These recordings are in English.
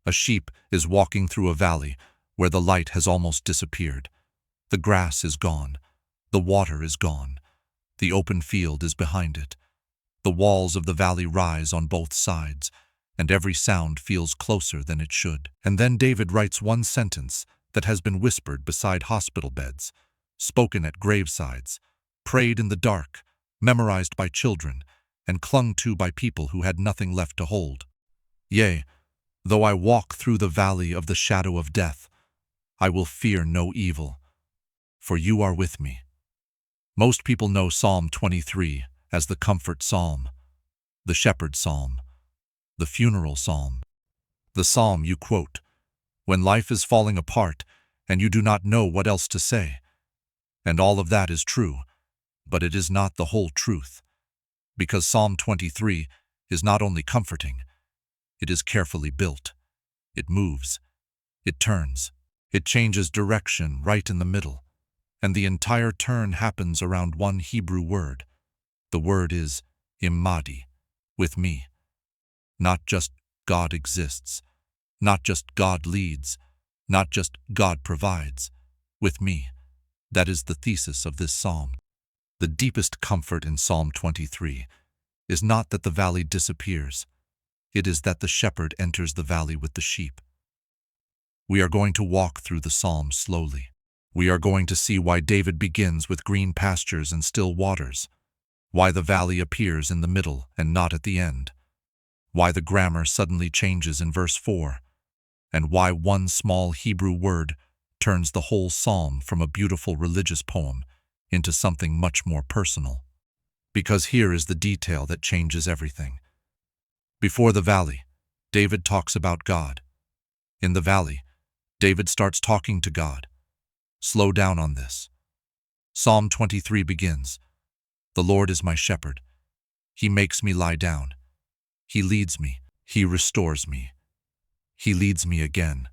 A sheep is walking through a valley where the light has almost disappeared. The grass is gone. The water is gone. The open field is behind it. The walls of the valley rise on both sides, and every sound feels closer than it should. And then David writes one sentence that has been whispered beside hospital beds, spoken at gravesides, prayed in the dark, memorized by children, and clung to by people who had nothing left to hold. Yea, though I walk through the valley of the shadow of death, I will fear no evil, for you are with me. Most people know Psalm 23 as the comfort psalm, the shepherd psalm, the funeral psalm, the psalm you quote when life is falling apart and you do not know what else to say. And all of that is true, but it is not the whole truth, because Psalm 23 is not only comforting, it is carefully built. It moves, it turns, it changes direction right in the middle, and the entire turn happens around one Hebrew word. The word is Immadi, with me. Not just God exists, not just God leads, not just God provides, with me. That is the thesis of this psalm. The deepest comfort in Psalm 23 is not that the valley disappears. It is that the shepherd enters the valley with the sheep. We are going to walk through the psalm slowly. We are going to see why David begins with green pastures and still waters, why the valley appears in the middle and not at the end, why the grammar suddenly changes in verse 4, and why one small Hebrew word turns the whole psalm from a beautiful religious poem into something much more personal. Because here is the detail that changes everything. Before the valley, David talks about God. In the valley, David starts talking to God. Slow down on this. Psalm 23 begins, "The Lord is my shepherd. He makes me lie down. He leads me. He restores me. He leads me again."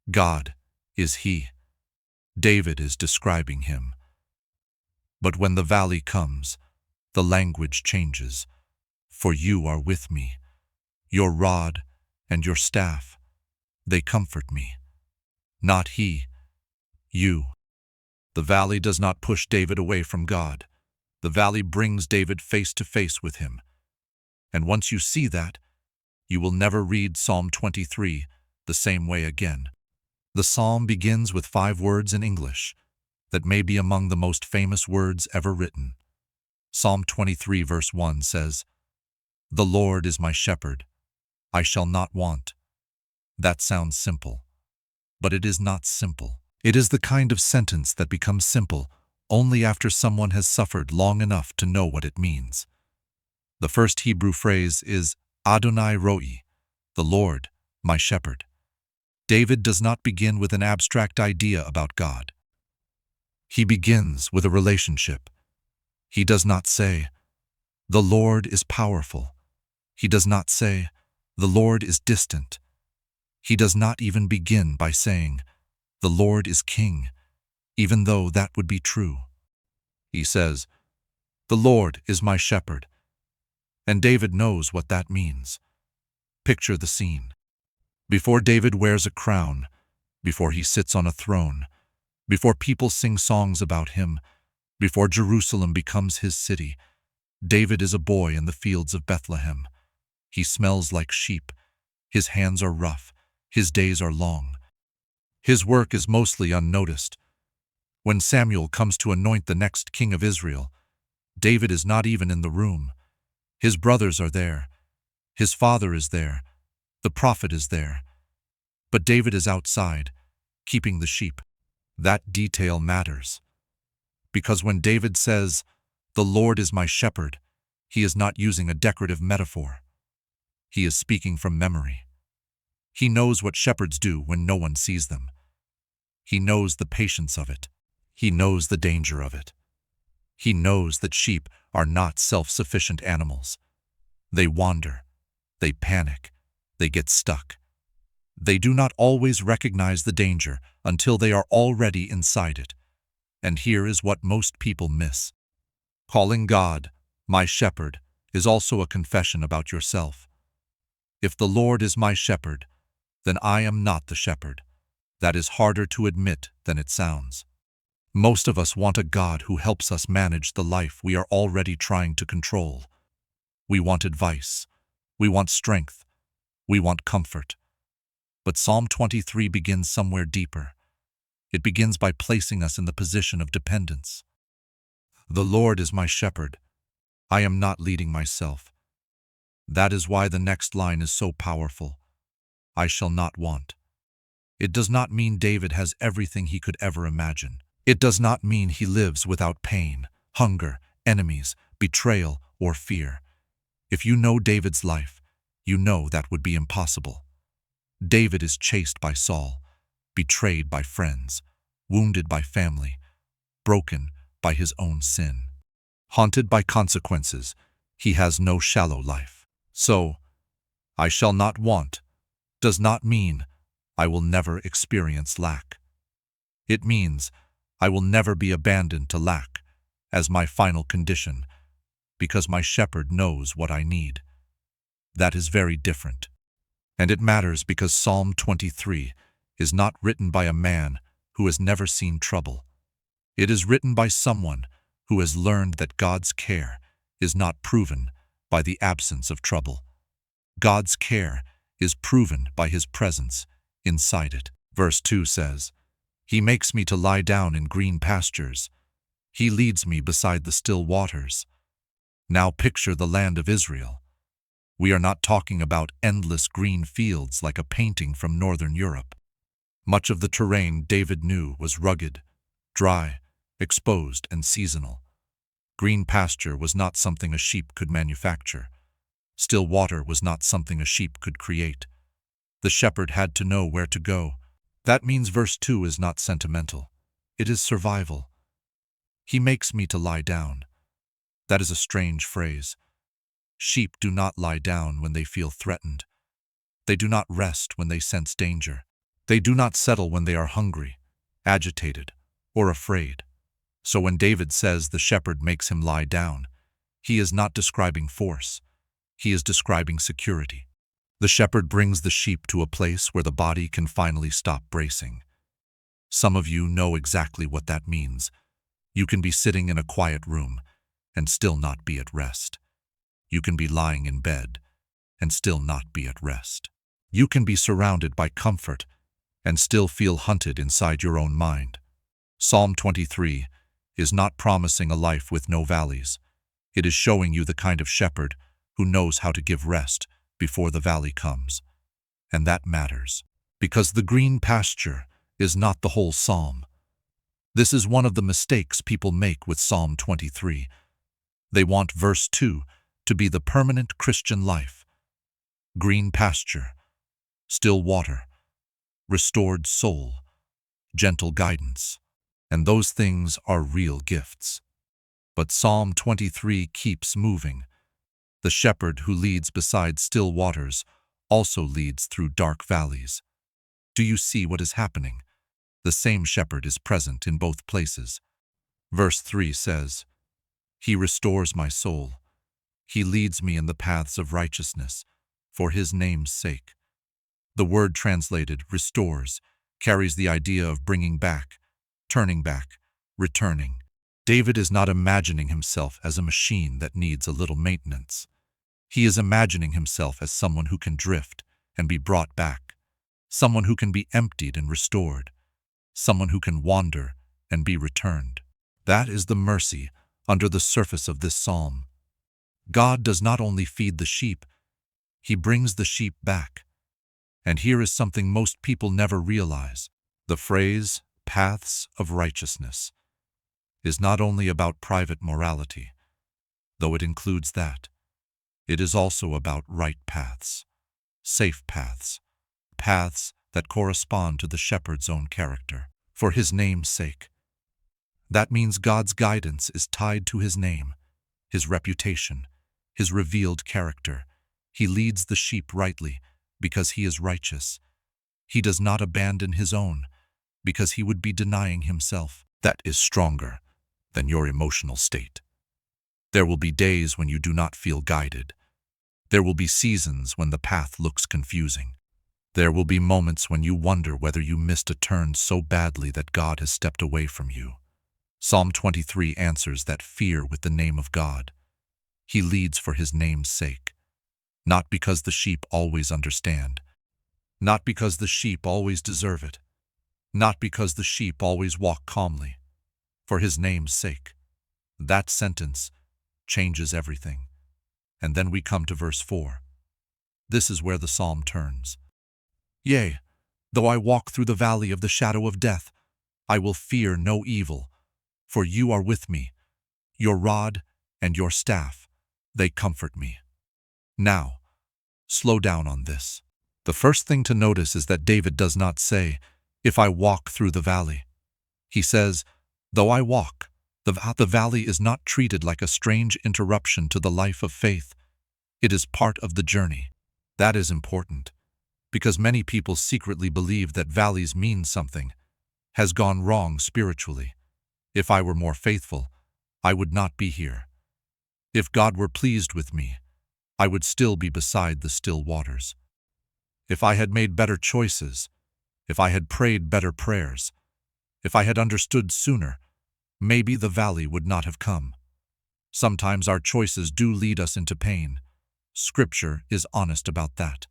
God is He. David is describing Him. But when the valley comes, the language changes. "For you are with me. Your rod and your staff, they comfort me." Not he, you. The valley does not push David away from God. The valley brings David face to face with Him. And once you see that, you will never read Psalm 23 the same way again. The psalm begins with 5 words in English that may be among the most famous words ever written. Psalm 23 verse 1 says, "The Lord is my shepherd. I shall not want." That sounds simple, but it is not simple. It is the kind of sentence that becomes simple only after someone has suffered long enough to know what it means. The first Hebrew phrase is Adonai Roi, the Lord, my shepherd. David does not begin with an abstract idea about God. He begins with a relationship. He does not say, "The Lord is powerful." He does not say, "The Lord is distant." He does not even begin by saying, "The Lord is king," even though that would be true. He says, "The Lord is my shepherd." And David knows what that means. Picture the scene. Before David wears a crown, before he sits on a throne, before people sing songs about him, before Jerusalem becomes his city, David is a boy in the fields of Bethlehem. He smells like sheep. His hands are rough. His days are long. His work is mostly unnoticed. When Samuel comes to anoint the next king of Israel, David is not even in the room. His brothers are there. His father is there. The prophet is there. But David is outside, keeping the sheep. That detail matters. Because when David says, "The Lord is my shepherd," he is not using a decorative metaphor. He is speaking from memory. He knows what shepherds do when no one sees them. He knows the patience of it. He knows the danger of it. He knows that sheep are not self-sufficient animals. They wander. They panic. They get stuck. They do not always recognize the danger until they are already inside it. And here is what most people miss. Calling God, my shepherd, is also a confession about yourself. If the Lord is my shepherd, then I am not the shepherd. That is harder to admit than it sounds. Most of us want a God who helps us manage the life we are already trying to control. We want advice. We want strength. We want comfort. But Psalm 23 begins somewhere deeper. It begins by placing us in the position of dependence. The Lord is my shepherd. I am not leading myself. That is why the next line is so powerful. I shall not want. It does not mean David has everything he could ever imagine. It does not mean he lives without pain, hunger, enemies, betrayal, or fear. If you know David's life, you know that would be impossible. David is chased by Saul, betrayed by friends, wounded by family, broken by his own sin. Haunted by consequences, he has no shallow life. So, I shall not want does not mean I will never experience lack. It means I will never be abandoned to lack as my final condition, because my shepherd knows what I need. That is very different. And it matters because Psalm 23 is not written by a man who has never seen trouble. It is written by someone who has learned that God's care is not proven by the absence of trouble. God's care is proven by his presence inside it. Verse 2 says, He makes me to lie down in green pastures. He leads me beside the still waters. Now picture the land of Israel. We are not talking about endless green fields like a painting from northern Europe. Much of the terrain David knew was rugged, dry, exposed, and seasonal. Green pasture was not something a sheep could manufacture. Still water was not something a sheep could create. The shepherd had to know where to go. That means verse 2 is not sentimental. It is survival. He makes me to lie down. That is a strange phrase. Sheep do not lie down when they feel threatened. They do not rest when they sense danger. They do not settle when they are hungry, agitated, or afraid. So when David says the shepherd makes him lie down, he is not describing force. He is describing security. The shepherd brings the sheep to a place where the body can finally stop bracing. Some of you know exactly what that means. You can be sitting in a quiet room and still not be at rest. You can be lying in bed and still not be at rest. You can be surrounded by comfort and still feel hunted inside your own mind. Psalm 23 is not promising a life with no valleys. It is showing you the kind of shepherd who knows how to give rest before the valley comes. And that matters, because the green pasture is not the whole psalm. This is one of the mistakes people make with Psalm 23. They want verse 2 to be the permanent Christian life. Green pasture, still water, restored soul, gentle guidance. And those things are real gifts. But Psalm 23 keeps moving. The shepherd who leads beside still waters also leads through dark valleys. Do you see what is happening? The same shepherd is present in both places. Verse 3 says, He restores my soul. He leads me in the paths of righteousness, for his name's sake. The word translated restores carries the idea of bringing back, turning back, returning. David is not imagining himself as a machine that needs a little maintenance. He is imagining himself as someone who can drift and be brought back, someone who can be emptied and restored, someone who can wander and be returned. That is the mercy under the surface of this psalm. God does not only feed the sheep, he brings the sheep back. And here is something most people never realize. The phrase, paths of righteousness, is not only about private morality, though it includes that. It is also about right paths, safe paths, paths that correspond to the shepherd's own character, for his name's sake. That means God's guidance is tied to his name, his reputation, his revealed character. He leads the sheep rightly because he is righteous. He does not abandon his own because he would be denying himself. That is stronger than your emotional state. There will be days when you do not feel guided. There will be seasons when the path looks confusing. There will be moments when you wonder whether you missed a turn so badly that God has stepped away from you. Psalm 23 answers that fear with the name of God. He leads for his name's sake. Not because the sheep always understand. Not because the sheep always deserve it. Not because the sheep always walk calmly. For his name's sake. That sentence changes everything. And then we come to verse 4. This is where the psalm turns. Yea, though I walk through the valley of the shadow of death, I will fear no evil, for you are with me. Your rod and your staff, they comfort me. Now, slow down on this. The first thing to notice is that David does not say, if I walk through the valley. He says, though I walk. The valley is not treated like a strange interruption to the life of faith. It is part of the journey. That is important, because many people secretly believe that valleys mean something, has gone wrong spiritually. If I were more faithful, I would not be here. If God were pleased with me, I would still be beside the still waters. If I had made better choices, if I had prayed better prayers, if I had understood sooner, maybe the valley would not have come. Sometimes our choices do lead us into pain. Scripture is honest about that.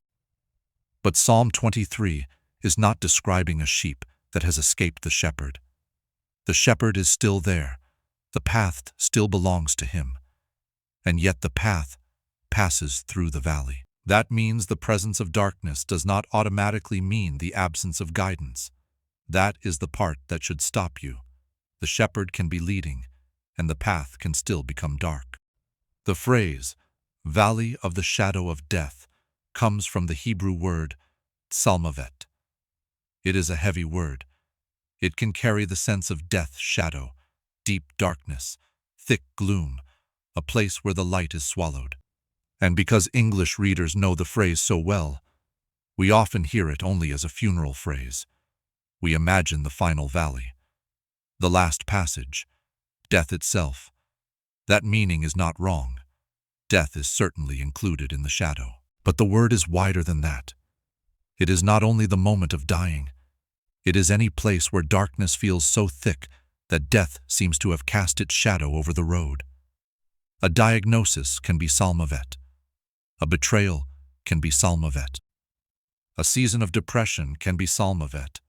But Psalm 23 is not describing a sheep that has escaped the shepherd. The shepherd is still there. The path still belongs to him. And yet the path passes through the valley. That means the presence of darkness does not automatically mean the absence of guidance. That is the part that should stop you. The shepherd can be leading, and the path can still become dark. The phrase, valley of the shadow of death, comes from the Hebrew word tsalmavet. It is a heavy word. It can carry the sense of death's shadow, deep darkness, thick gloom, a place where the light is swallowed. And because English readers know the phrase so well, we often hear it only as a funeral phrase. We imagine the final valley, the last passage, death itself. That meaning is not wrong. Death is certainly included in the shadow. But the word is wider than that. It is not only the moment of dying. It is any place where darkness feels so thick that death seems to have cast its shadow over the road. A diagnosis can be tsalmavet. A betrayal can be tsalmavet. A season of depression can be tsalmavet.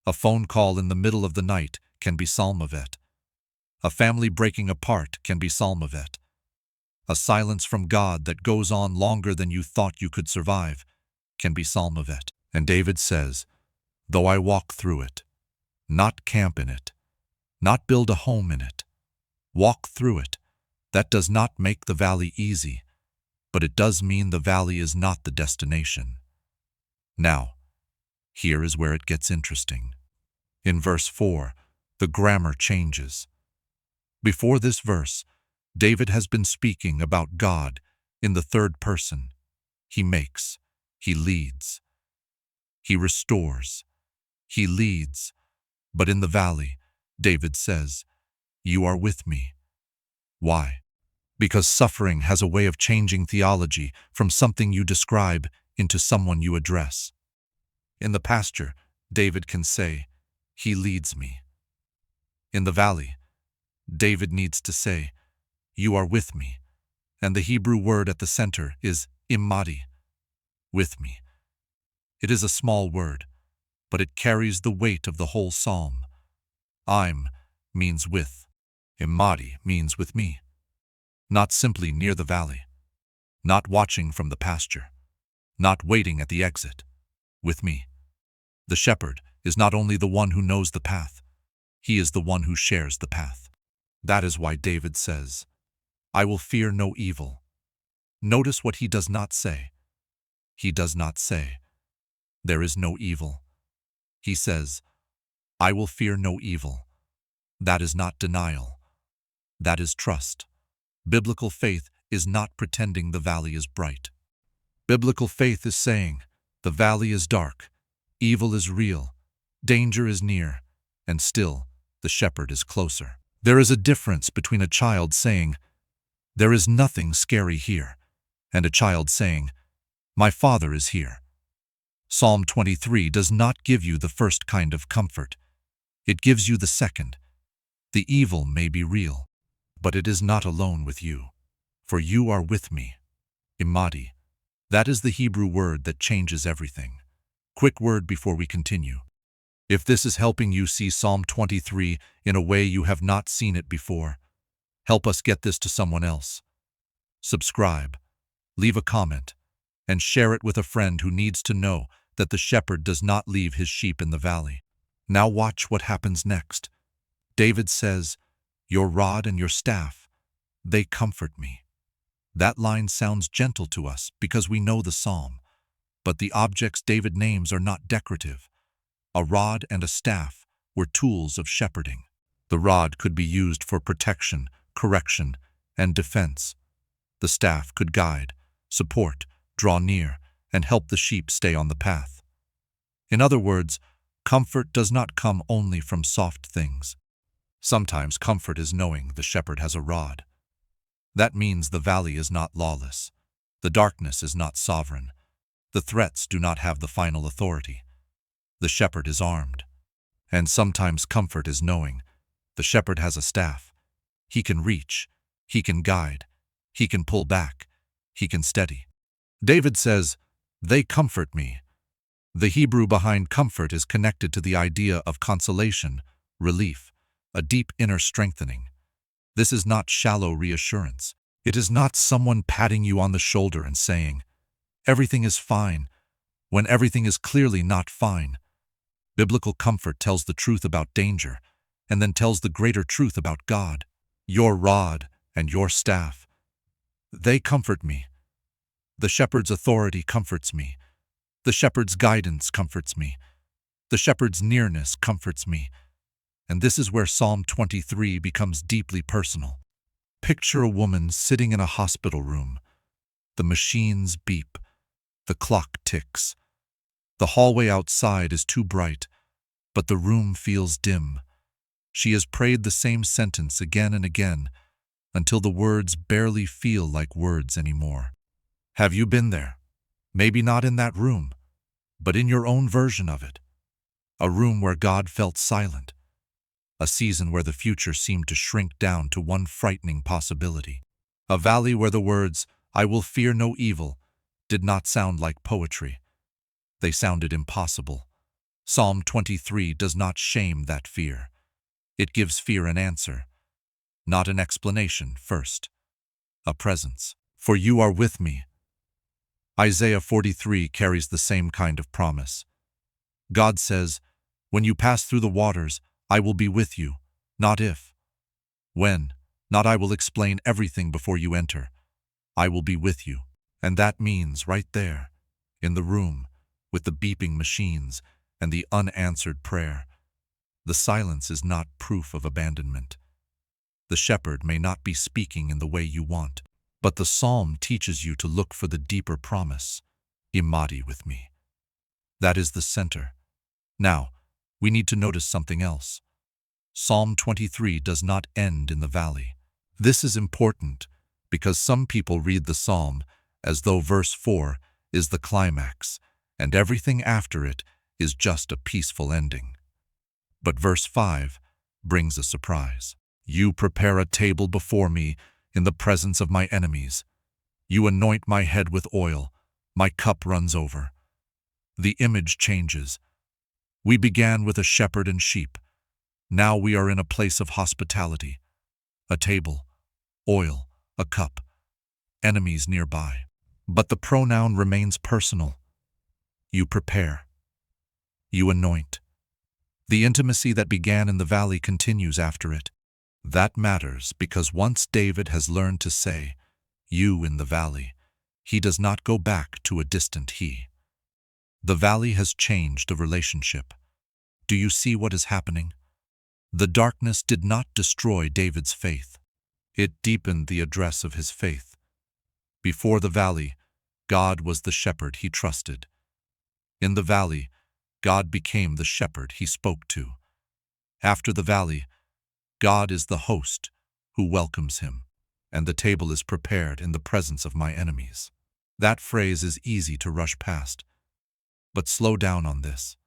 A phone call in the middle of the night can be tsalmavet. A family breaking apart can be tsalmavet. A silence from God that goes on longer than you thought you could survive can be tsalmavet. And David says, though I walk through it, not camp in it, not build a home in it, walk through it. That does not make the valley easy, but it does mean the valley is not the destination. Now, here is where it gets interesting. In verse 4, the grammar changes. Before this verse, David has been speaking about God in the third person. He makes, he leads, he restores, he leads. But in the valley, David says, you are with me. Why? Because suffering has a way of changing theology from something you describe into someone you address. In the pasture, David can say, he leads me. In the valley, David needs to say, you are with me. And the Hebrew word at the center is Immadi, with me. It is a small word, but it carries the weight of the whole psalm. I'm means with. Immadi means with me. Not simply near the valley, not watching from the pasture, not waiting at the exit, with me. The shepherd is not only the one who knows the path, he is the one who shares the path. That is why David says, I will fear no evil. Notice what he does not say. He does not say, there is no evil. He says, I will fear no evil. That is not denial. That is trust. Biblical faith is not pretending the valley is bright. Biblical faith is saying, the valley is dark, evil is real, danger is near, and still the shepherd is closer. There is a difference between a child saying, there is nothing scary here, and a child saying, my Father is here. Psalm 23 does not give you the first kind of comfort. It gives you the second. The evil may be real, but it is not alone with you. For you are with me. Immadi. That is the Hebrew word that changes everything. Quick word before we continue. If this is helping you see Psalm 23 in a way you have not seen it before, help us get this to someone else. Subscribe, leave a comment, and share it with a friend who needs to know that the shepherd does not leave his sheep in the valley. Now watch what happens next. David says, "Your rod and your staff, they comfort me." That line sounds gentle to us because we know the psalm, but the objects David names are not decorative. A rod and a staff were tools of shepherding. The rod could be used for protection, correction, and defense. The staff could guide, support, draw near, and help the sheep stay on the path. In other words, comfort does not come only from soft things. Sometimes comfort is knowing the shepherd has a rod. That means the valley is not lawless. The darkness is not sovereign. The threats do not have the final authority. The shepherd is armed. And sometimes comfort is knowing the shepherd has a staff. He can reach, he can guide, he can pull back, he can steady. David says, "They comfort me." The Hebrew behind comfort is connected to the idea of consolation, relief, a deep inner strengthening. This is not shallow reassurance. It is not someone patting you on the shoulder and saying, "Everything is fine," when everything is clearly not fine. Biblical comfort tells the truth about danger, and then tells the greater truth about God. Your rod and your staff, they comfort me. The shepherd's authority comforts me. The shepherd's guidance comforts me. The shepherd's nearness comforts me. And this is where Psalm 23 becomes deeply personal. Picture a woman sitting in a hospital room. The machines beep. The clock ticks. The hallway outside is too bright, but the room feels dim. She has prayed the same sentence again and again until the words barely feel like words anymore. Have you been there? Maybe not in that room, but in your own version of it. A room where God felt silent. A season where the future seemed to shrink down to one frightening possibility. A valley where the words, "I will fear no evil," did not sound like poetry. They sounded impossible. Psalm 23 does not shame that fear. It gives fear an answer, not an explanation first. A presence. For you are with me. Isaiah 43 carries the same kind of promise. God says, "When you pass through the waters, I will be with you, not if. When, not I will explain everything before you enter. I will be with you." And that means right there, in the room, with the beeping machines and the unanswered prayer. The silence is not proof of abandonment. The shepherd may not be speaking in the way you want, but the psalm teaches you to look for the deeper promise. Immadi with me. That is the center. Now, we need to notice something else. Psalm 23 does not end in the valley. This is important because some people read the psalm as though verse 4 is the climax and everything after it is just a peaceful ending. But verse 5 brings a surprise. You prepare a table before me in the presence of my enemies. You anoint my head with oil. My cup runs over. The image changes. We began with a shepherd and sheep. Now we are in a place of hospitality. A table, oil, a cup, enemies nearby. But the pronoun remains personal. You prepare. You anoint. The intimacy that began in the valley continues after it. That matters because once David has learned to say, "You in the valley," he does not go back to a distant he. The valley has changed the relationship. Do you see what is happening? The darkness did not destroy David's faith. It deepened the address of his faith. Before the valley, God was the shepherd he trusted. In the valley, God became the shepherd he spoke to. After the valley, God is the host who welcomes him, and the table is prepared in the presence of my enemies. That phrase is easy to rush past. But slow down on this.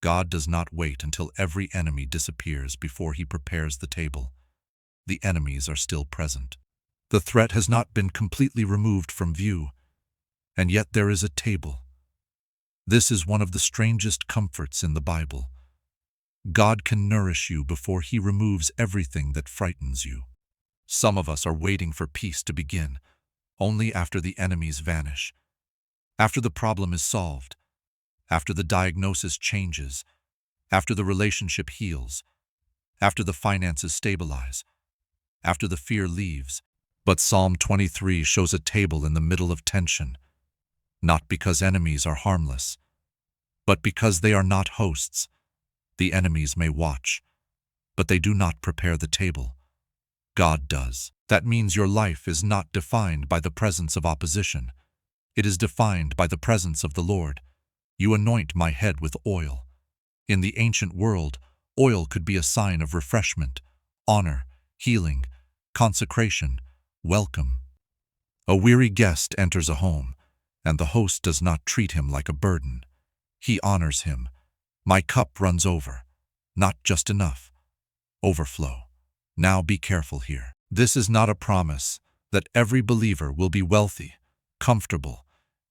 God does not wait until every enemy disappears before he prepares the table. The enemies are still present. The threat has not been completely removed from view, and yet there is a table. This is one of the strangest comforts in the Bible. God can nourish you before he removes everything that frightens you. Some of us are waiting for peace to begin, only after the enemies vanish, after the problem is solved, after the diagnosis changes, after the relationship heals, after the finances stabilize, after the fear leaves. But Psalm 23 shows a table in the middle of tension, not because enemies are harmless, but because they are not hosts. The enemies may watch, but they do not prepare the table. God does. That means your life is not defined by the presence of opposition. It is defined by the presence of the Lord. You anoint my head with oil. In the ancient world, oil could be a sign of refreshment, honor, healing, consecration, welcome. A weary guest enters a home, and the host does not treat him like a burden. He honors him. My cup runs over. Not just enough. Overflow. Now be careful here. This is not a promise that every believer will be wealthy, comfortable,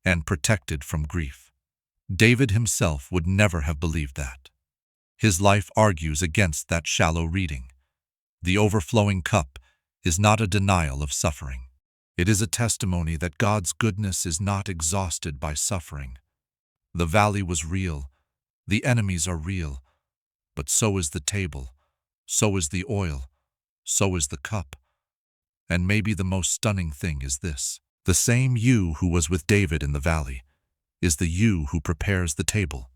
and protected from grief. David himself would never have believed that. His life argues against that shallow reading. The overflowing cup is not a denial of suffering. It is a testimony that God's goodness is not exhausted by suffering. The valley was real. The enemies are real. But so is the table. So is the oil. So is the cup. And maybe the most stunning thing is this. The same you who was with David in the valley is the you who prepares the table.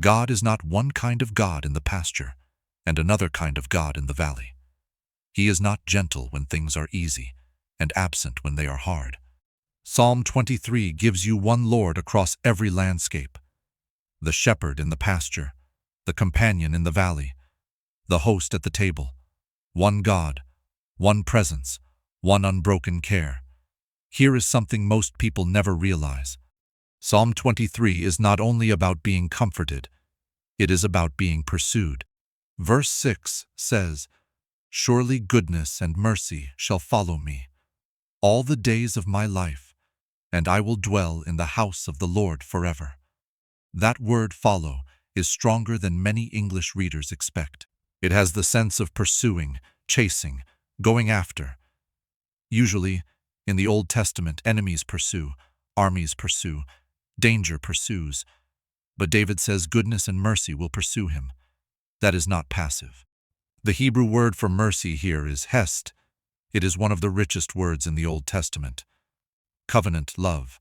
God is not one kind of God in the pasture and another kind of God in the valley. He is not gentle when things are easy and absent when they are hard. Psalm 23 gives you one Lord across every landscape. The shepherd in the pasture, the companion in the valley, the host at the table. One God, one presence, one unbroken care. Here is something most people never realize. Psalm 23 is not only about being comforted, it is about being pursued. Verse 6 says, "Surely goodness and mercy shall follow me all the days of my life, and I will dwell in the house of the Lord forever." That word follow is stronger than many English readers expect. It has the sense of pursuing, chasing, going after. Usually, in the Old Testament, enemies pursue, armies pursue, danger pursues. But David says goodness and mercy will pursue him. That is not passive. The Hebrew word for mercy here is hesed. It is one of the richest words in the Old Testament. Covenant love,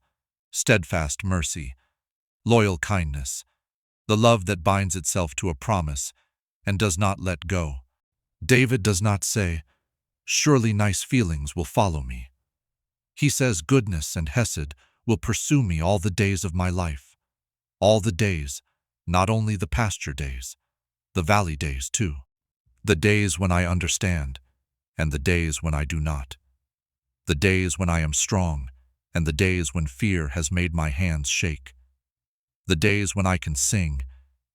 steadfast mercy, loyal kindness, the love that binds itself to a promise and does not let go. David does not say, "Surely nice feelings will follow me." He says goodness and hesed will pursue me all the days of my life. All the days, not only the pasture days, the valley days too. The days when I understand, and the days when I do not. The days when I am strong, and the days when fear has made my hands shake. The days when I can sing,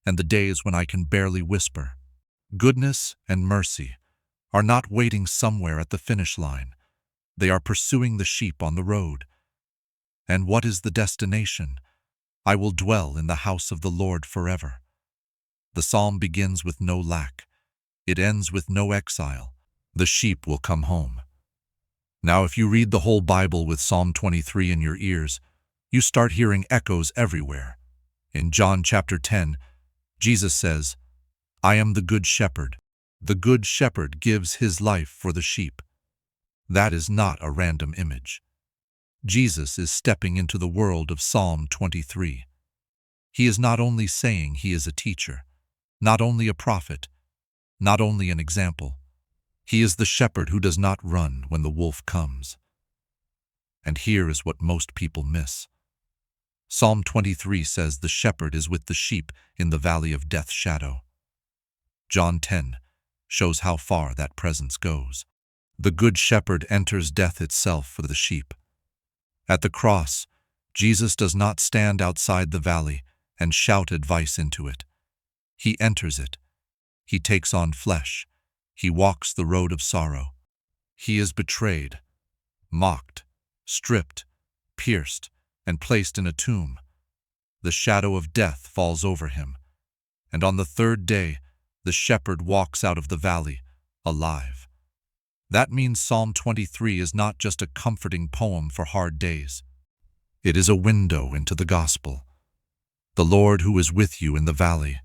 and the days when I can barely whisper. Goodness and mercy are not waiting somewhere at the finish line. They are pursuing the sheep on the road. And what is the destination? I will dwell in the house of the Lord forever. The psalm begins with no lack. It ends with no exile. The sheep will come home. Now, if you read the whole Bible with Psalm 23 in your ears, you start hearing echoes everywhere. In John chapter 10, Jesus says, "I am the good shepherd. The good shepherd gives his life for the sheep." That is not a random image. Jesus is stepping into the world of Psalm 23. He is not only saying he is a teacher, not only a prophet, not only an example. He is the shepherd who does not run when the wolf comes. And here is what most people miss. Psalm 23 says the shepherd is with the sheep in the valley of death's shadow. John 10 shows how far that presence goes. The good shepherd enters death itself for the sheep. At the cross, Jesus does not stand outside the valley and shout advice into it. He enters it. He takes on flesh. He walks the road of sorrow. He is betrayed, mocked, stripped, pierced, and placed in a tomb. The shadow of death falls over him. And on the third day, the shepherd walks out of the valley, alive. That means Psalm 23 is not just a comforting poem for hard days. It is a window into the gospel. The Lord who is with you in the valley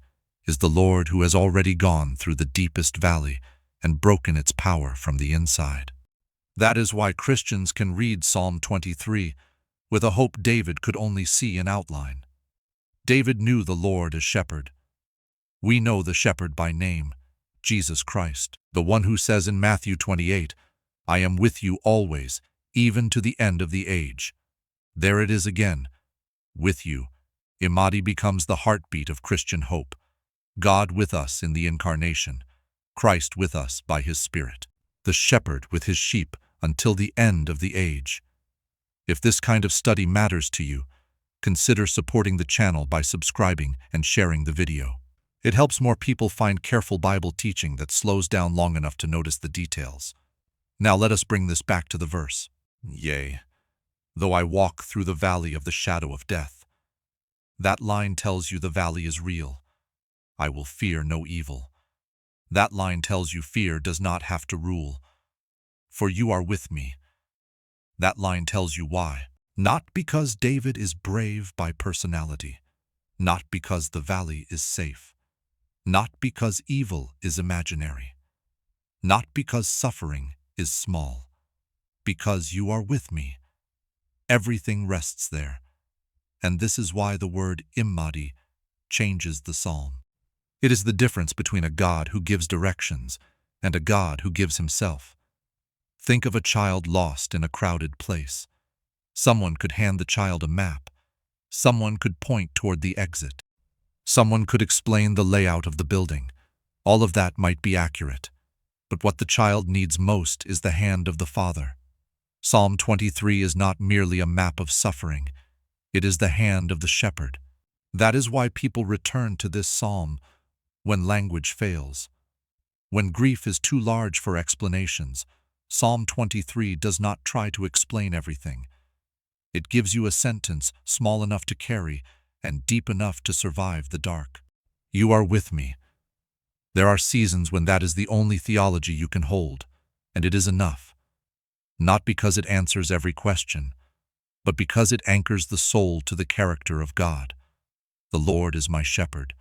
is the Lord who has already gone through the deepest valley and broken its power from the inside. That is why Christians can read Psalm 23 with a hope David could only see in outline. David knew the Lord as shepherd. We know the shepherd by name, Jesus Christ, the one who says in Matthew 28, "I am with you always, even to the end of the age." There it is again, with you. Immadi becomes the heartbeat of Christian hope. God with us in the incarnation, Christ with us by his Spirit, the shepherd with his sheep until the end of the age. If this kind of study matters to you, consider supporting the channel by subscribing and sharing the video. It helps more people find careful Bible teaching that slows down long enough to notice the details. Now let us bring this back to the verse. Yea, though I walk through the valley of the shadow of death. That line tells you the valley is real. I will fear no evil. That line tells you fear does not have to rule. For you are with me. That line tells you why. Not because David is brave by personality. Not because the valley is safe. Not because evil is imaginary. Not because suffering is small. Because you are with me. Everything rests there. And this is why the word Immadi changes the psalm. It is the difference between a God who gives directions and a God who gives himself. Think of a child lost in a crowded place. Someone could hand the child a map. Someone could point toward the exit. Someone could explain the layout of the building. All of that might be accurate. But what the child needs most is the hand of the Father. Psalm 23 is not merely a map of suffering. It is the hand of the shepherd. That is why people return to this psalm when language fails. When grief is too large for explanations, Psalm 23 does not try to explain everything. It gives you a sentence small enough to carry and deep enough to survive the dark. You are with me. There are seasons when that is the only theology you can hold, and it is enough. Not because it answers every question, but because it anchors the soul to the character of God. The Lord is my shepherd.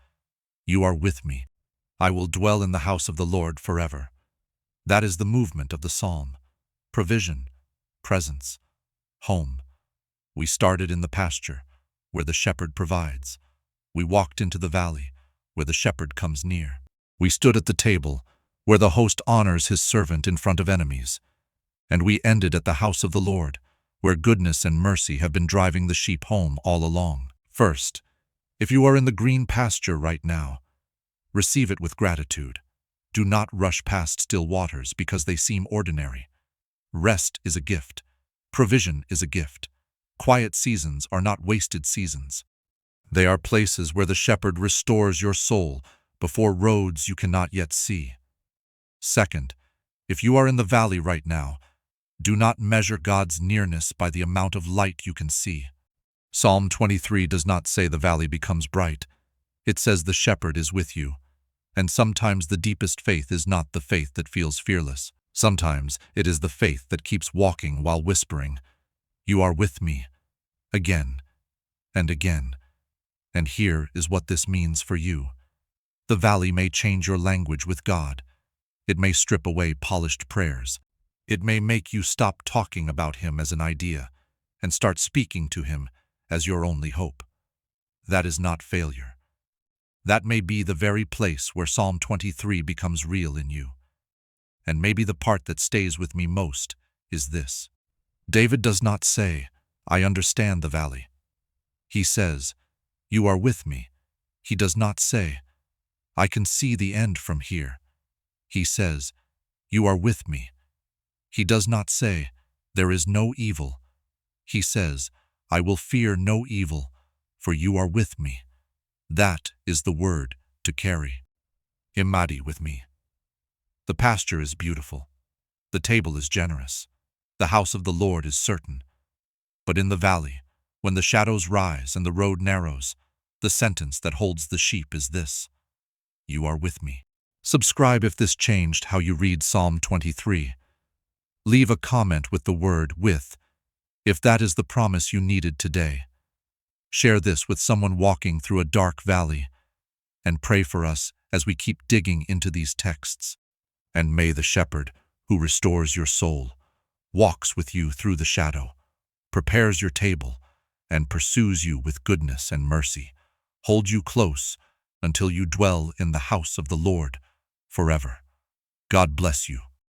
You are with me. I will dwell in the house of the Lord forever. That is the movement of the psalm. Provision, presence, home. We started in the pasture, where the shepherd provides. We walked into the valley, where the shepherd comes near. We stood at the table, where the host honors his servant in front of enemies. And we ended at the house of the Lord, where goodness and mercy have been driving the sheep home all along. First, if you are in the green pasture right now, receive it with gratitude. Do not rush past still waters because they seem ordinary. Rest is a gift. Provision is a gift. Quiet seasons are not wasted seasons. They are places where the shepherd restores your soul before roads you cannot yet see. Second, if you are in the valley right now, do not measure God's nearness by the amount of light you can see. Psalm 23 does not say the valley becomes bright. It says the shepherd is with you. And sometimes the deepest faith is not the faith that feels fearless. Sometimes it is the faith that keeps walking while whispering, "You are with me," again and again. And here is what this means for you. The valley may change your language with God. It may strip away polished prayers. It may make you stop talking about Him as an idea and start speaking to Him as your only hope. That is not failure. That may be the very place where Psalm 23 becomes real in you. And maybe the part that stays with me most is this. David does not say, "I understand the valley." He says, "You are with me." He does not say, "I can see the end from here." He says, "You are with me." He does not say, "There is no evil." He says, "I will fear no evil, for you are with me." That is the word to carry. Immadi with me. The pasture is beautiful. The table is generous. The house of the Lord is certain. But in the valley, when the shadows rise and the road narrows, the sentence that holds the sheep is this: you are with me. Subscribe if this changed how you read Psalm 23. Leave a comment with the word "with" if that is the promise you needed today. Share this with someone walking through a dark valley, and pray for us as we keep digging into these texts. And may the shepherd, who restores your soul, walks with you through the shadow, prepares your table, and pursues you with goodness and mercy, hold you close until you dwell in the house of the Lord forever. God bless you.